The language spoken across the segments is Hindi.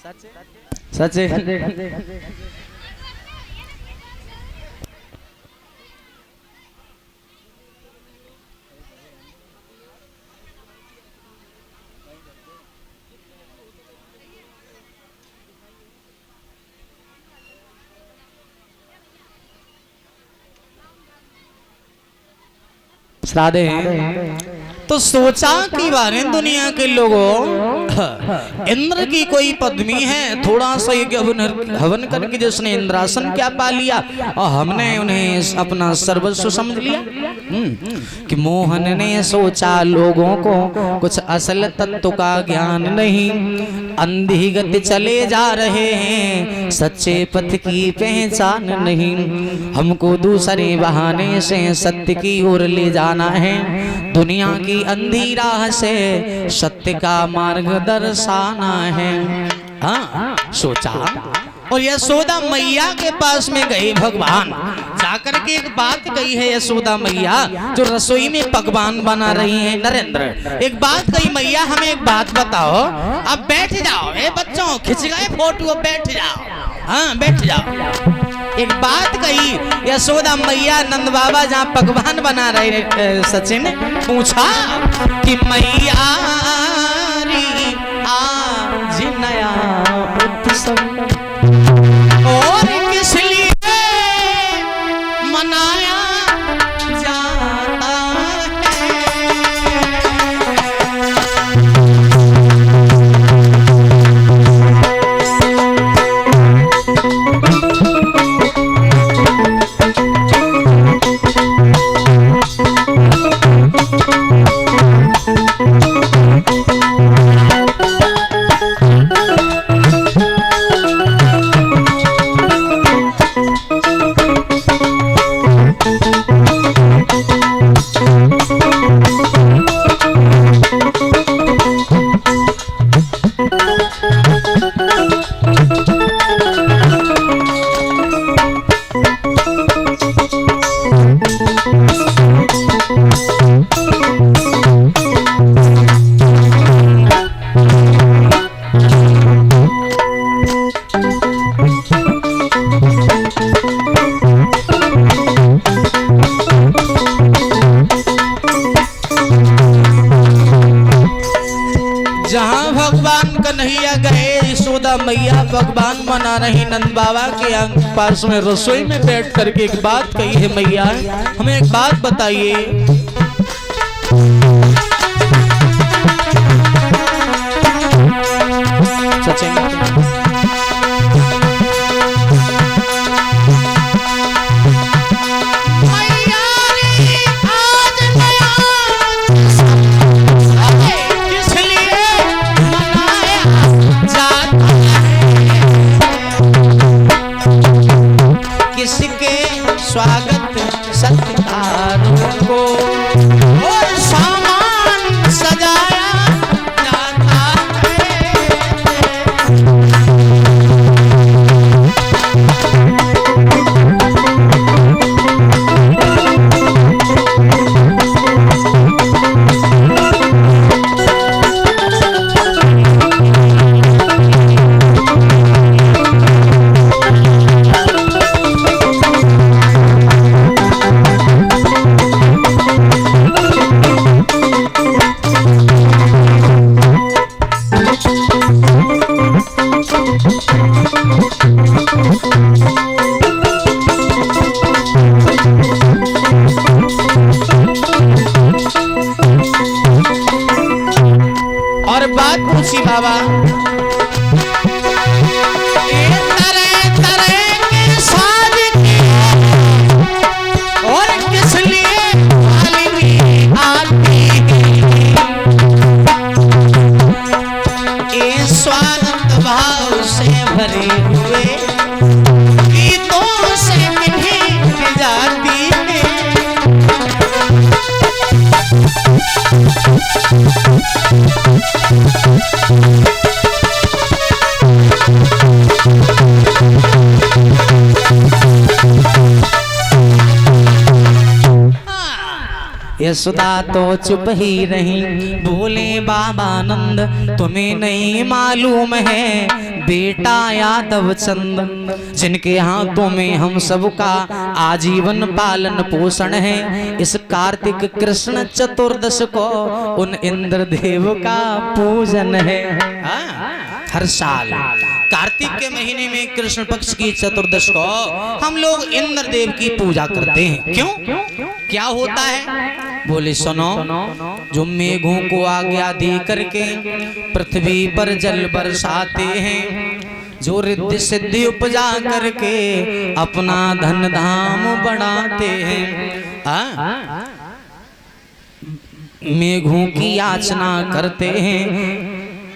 सच है। श्राद्ध हैं तो सोचा कि बारे दुनिया के लोगों इंद्र की कोई पद्मी है, थोड़ा सा ये हवन करके जिसने इंद्रासन क्या पा लिया और हमने उन्हें अपना सर्वस्व समझ लिया। कि मोहन ने सोचा लोगों को कुछ असल तत्व का ज्ञान नहीं, अंधी गति चले जा रहे हैं, सच्चे पथ की पहचान नहीं, हमको दूसरे बहाने से सत्य की ओर ले जाना है, दुनिया की अंधी राह से सत्य का मार्ग दर्शाना है। हाँ सोचा और यशोदा मैया के पास में गए भगवान, जाकर के एक बात कही है यशोदा मैया जो रसोई में पकवान बना रही है। नरेंद्र एक बात कही, मैया हमें एक बात बताओ, अब बैठ जाओ, ए बच्चों खिंच गए फोटो, बैठ जाओ, हाँ बैठ जाओ। एक बात कही यशोदा मैया, नंद बाबा जहाँ पकवान बना रहे सचिन पूछा कि मैया आज नया उत्सव और किस लिए मनाया जाता मैया भगवान मना रही, नंद बाबा के पास में रसोई में बैठ करके एक बात कही है, मैया हमें एक बात बताइए, स्वागत सत्कारों को और सामान सजाया जाता और बात पूछी बाबा, तरह तरह के साज और किस लिए आती ये स्वागत भाव से भरे हुए गीतों से मिठी जाती है। यशोदा तो चुप ही रही, बोले बाबानंद तुम्हें नहीं मालूम है बेटा यादव चंद, जिनके हाथों में हम सबका आजीवन पालन पोषण है, इस कार्तिक कृष्ण चतुर्दश को उन इंद्रदेव का पूजन है। हर साल कार्तिक के महीने में कृष्ण पक्ष की चतुर्दश को हम लोग इंद्रदेव की पूजा करते हैं। क्यों, क्या होता है? बोले सुनो, जो मेघों को आज्ञा दे करके पृथ्वी पर जल बरसाते हैं, जो रिद्धि सिद्धि उपजा करके अपना धन धाम बढ़ाते हैं, मेघों की याचना करते हैं,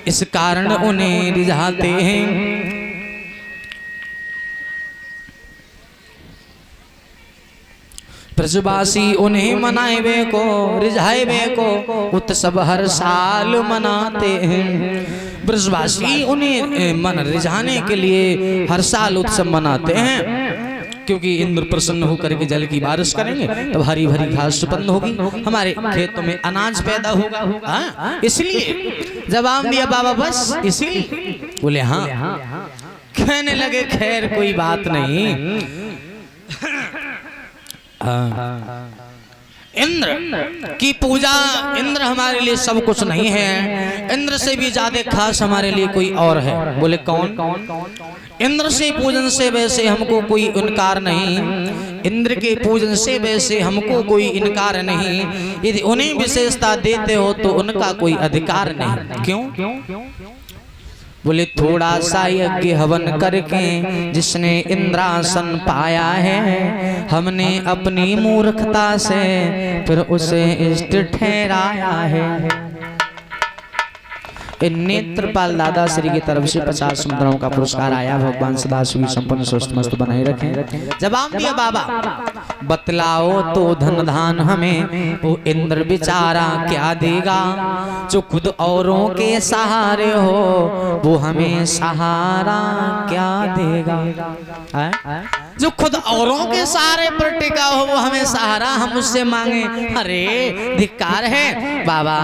इस कारण उन्हें रिझाते हैं। ब्रजवासी उन्हें मनाए को रिझाए को उत्सव हर साल मनाते हैं। ब्रजवासी उन्हें मन रिझाने के लिए हर साल उत्सव मनाते हैं, क्योंकि इंद्र प्रसन्न होकर के जल की बारिश करेंगे तब हरी भरी घास उत्पन्न होगी, हमारे खेतों में अनाज पैदा होगा। इसलिए जवाब दिया बाबा, बस इसीलिए। बोले हाँ। कहने लगे खैर कोई बात नहीं, इंद्र की पूजा, इंद्र हमारे लिए सब कुछ नहीं है, इंद्र से भी ज्यादा खास हमारे लिए कोई और है। बोले कौन? इंद्र से पूजन से वैसे हमको कोई इनकार नहीं, इंद्र के पूजन से वैसे हमको कोई इनकार नहीं, यदि उन्हें विशेषता देते हो तो उनका कोई अधिकार नहीं। क्यों? बोले थोड़ा सा यज्ञ हवन करके जिसने इंद्रासन पाया है, हमने अपनी मूर्खता से फिर उसे इष्ट ठहराया है। नेत्रपाल दादा श्री की तरफ से 50 मुद्राओं का पुरस्कार आया। भगवान सदाशिव संपन्न स्वस्थ मस्त बनाए रखें। जवाब दिया बाबा, बतलाओ तो धन धान हमें वो इंद्र बेचारा क्या देगा, जो खुद औरों के सहारे हो वो हमें सहारा क्या देगा। जो खुद औरों के सहारे पर टिका हो वो हमें सहारा हम उससे मांगे, अरे धिक्कार है बाबा।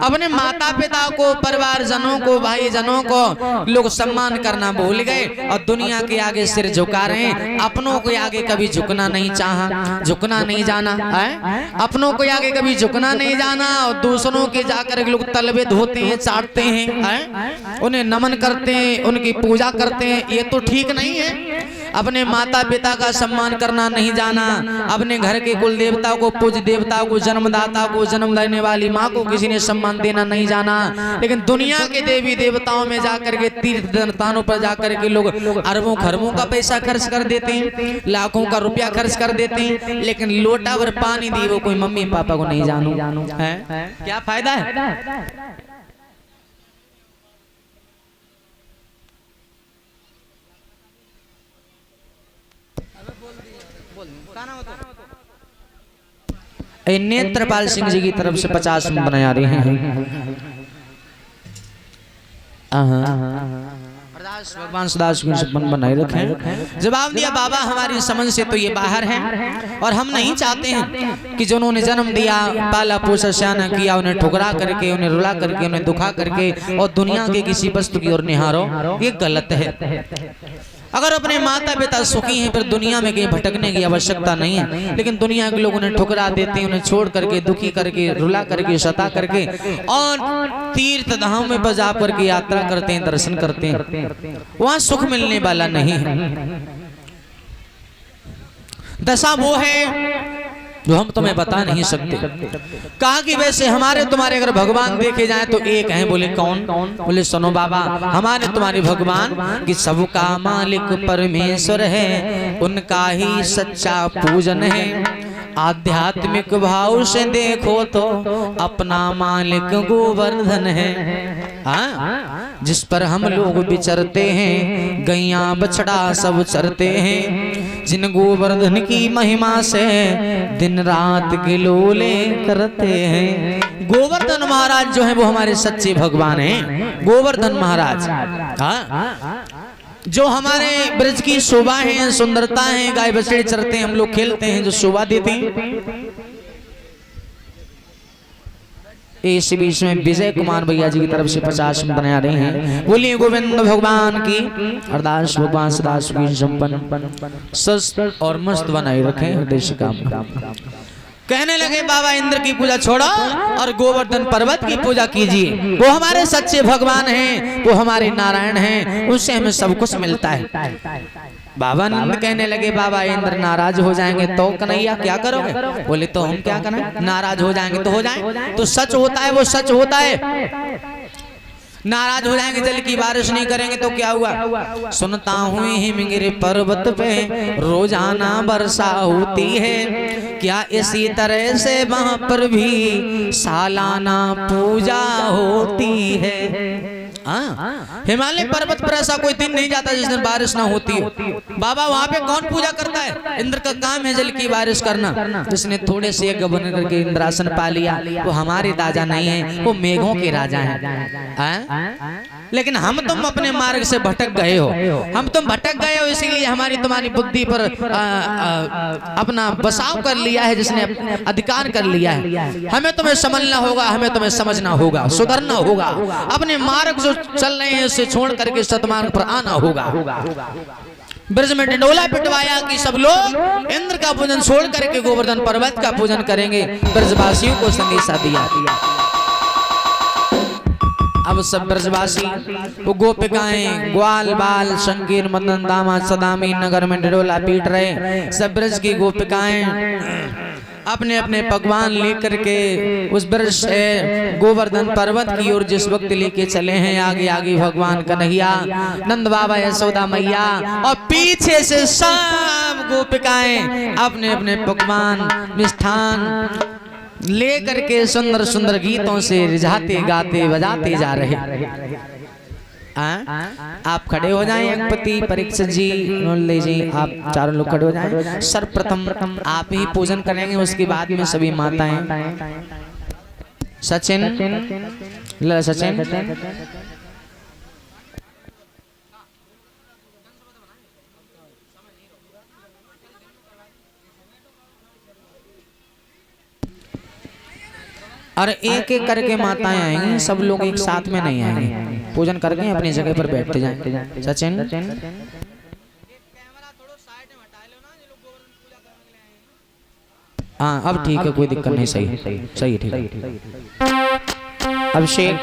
अपने माता पिता को, परिवार जनों को, भाई जनों को लोग सम्मान करना भूल गए और दुनिया के आगे सिर झुका रहे हैं। अपनों के आगे कभी झुकना नहीं चाहा, झुकना नहीं जाना है, अपनों के आगे कभी झुकना नहीं जाना और दूसरों के जाकर लोग तलबे धोते हैं, चाटते हैं, उन्हें नमन करते हैं, उनकी पूजा करते हैं। ये तो ठीक नहीं है। अपने माता पिता का सम्मान करना नहीं जाना, अपने घर के कुल देवता को, पूज्य देवता को, जन्मदाता को, जन्म देने वाली माँ को किसी ने सम्मान देना नहीं जाना। लेकिन दुनिया के देवी देवताओं में जाकर के, तीर्थ स्थानों पर जाकर के लोग अरबों खरबों का पैसा खर्च कर देते हैं, लाखों का रुपया खर्च कर देते हैं, लेकिन लोटा भर पानी दी वो कोई मम्मी पापा को नहीं जानू है। क्या फायदा है? नेत्रपाल सिंह जी की तरफ से 50 बना रहे हैं। भगवान सदाशिव बनाए रखें। जवाब दिया बाबा, हमारी समझ से तो ये बाहर है और हम नहीं चाहते हैं कि जिन्होंने जन्म दिया, पाला पोसा सयाना किया, उन्हें ठुकरा करके, उन्हें रुला करके, उन्हें दुखा करके और दुनिया के किसी वस्तु की ओर निहारो, ये गलत है। अगर अपने माता पिता सुखी हैं फिर दुनिया में कहीं भटकने की आवश्यकता नहीं है। लेकिन दुनिया के लोग उन्हें ठुकरा देते हैं, उन्हें छोड़ करके, दुखी करके, रुला करके, सता करके और तीर्थ धाम में बजा करके यात्रा करते हैं, दर्शन करते हैं। वहां सुख मिलने वाला नहीं है। दशा वो है जो हम तुम्हें बता नहीं सकते। कहा कि वैसे हमारे तुम्हारे अगर भगवान देखे जाए तो एक हैं। बोले कौन? बोले सुनो बाबा, हमारे तुम्हारे भगवान कि सबका मालिक परमेश्वर है, उनका ही सच्चा पूजन है। आध्यात्मिक भाव से देखो तो अपना मालिक गोवर्धन है, जिस पर हम लोग विचरते हैं, गैया बछड़ा सब चरते हैं। जिन गोवर्धन की महिमा से दिन रात गिलोले करते हैं। गोवर्धन महाराज जो है वो हमारे सच्चे भगवान हैं। गोवर्धन महाराज जो हमारे ब्रज की शोभा है, सुंदरता है, गाय बछड़े चरते हैं, हम लोग खेलते हैं, जो शोभा देते हैं। इस बीच में विजय कुमार भैया जी की तरफ से 50 बना रहे हैं। बोलिए गोविंद भगवान की अरदास भगवान सदा सुखी संपन्न स्वस्थ और मस्त बनाए रखें हृदय से काम। कहने लगे बाबा इंद्र की पूजा छोड़ो और गोवर्धन पर्वत की पूजा कीजिए, वो हमारे सच्चे भगवान हैं, वो हमारे नारायण हैं, उससे हमें सब कुछ मिलता है। बाबा नंद कहने लगे बाबा इंद्र नाराज हो जाएंगे तो कन्हैया क्या करोगे? बोले तो हम क्या करें, नाराज हो जाएंगे तो हो जाए, तो सच होता है वो सच होता है। नाराज हो जाएंगे जल की बारिश नहीं करेंगे तो क्या हुआ? सुनता हूँ हिमगिरी पर्वत पे रोजाना वर्षा होती है, क्या इसी तरह से वहां पर भी सालाना पूजा होती है? हिमालय पर्वत पर ऐसा कोई दिन नहीं जाता जिस दिन बारिश ना होती हो। बाबा वहाँ पे कौन पूजा करता है? इंद्र का काम है जल की बारिश करना। जिसने थोड़े से गबन करके इंद्रासन पा लिया वो हमारे राजा नहीं है, वो मेघों के राजा हैं। लेकिन हम तुम अपने मार्ग से भटक गए हो, हम तुम भटक गए हो, इसीलिए हमारी तुम्हारी बुद्धि पर अपना बसाव कर लिया है, जिसने अधिकार कर लिया है। हमें तुम्हें समझना होगा, हमें तुम्हें समझना होगा, सुधरना होगा, अपने मार्ग जो चल रहे हैं उसे छोड़ करके सतमार्ग पर आना होगा। ब्रज में डंडोला पिटवाया कि सब लोग इंद्र का पूजन छोड़ करके गोवर्धन पर्वत का पूजन करेंगे। ब्रजवासियों को संदेशा दिया। अब सब ब्रजवासी वो गोपिकाएं ग्वाल बाल शंकीर मदन दामा सदामी नगर में डंडोला पीट रहे। सब ब्रज की गोपिकाएं अपने अपने पकवान लेकर के उस ब्रज से गोवर्धन पर्वत की ओर जिस वक्त लेके चले हैं, आगे आगे भगवान कन्हैया, नंद बाबा, यशोदा मैया, और पीछे से सब गोपिकाएं अपने अपने पकवान मिष्ठान ले करके सुंदर सुंदर गीतों से रिझाते गाते बजाते जा रहे। आप खड़े हो जाएं, अंगपति परीक्षित जी, नोल्ले जी, आप चारों लोग खड़े हो जाएं। सर्वप्रथम आप ही पूजन करेंगे, उसके बाद में सभी माताएं। सचिन सचिन और एक एक करके माताएं आएंगी, सब लोग एक साथ में नहीं आएंगे। पूजन करके अपनी जगह पर बैठते जाएं। सचिन हाँ अब ठीक है, कोई दिक्कत नहीं, सही सही ठीक है। अभिषेक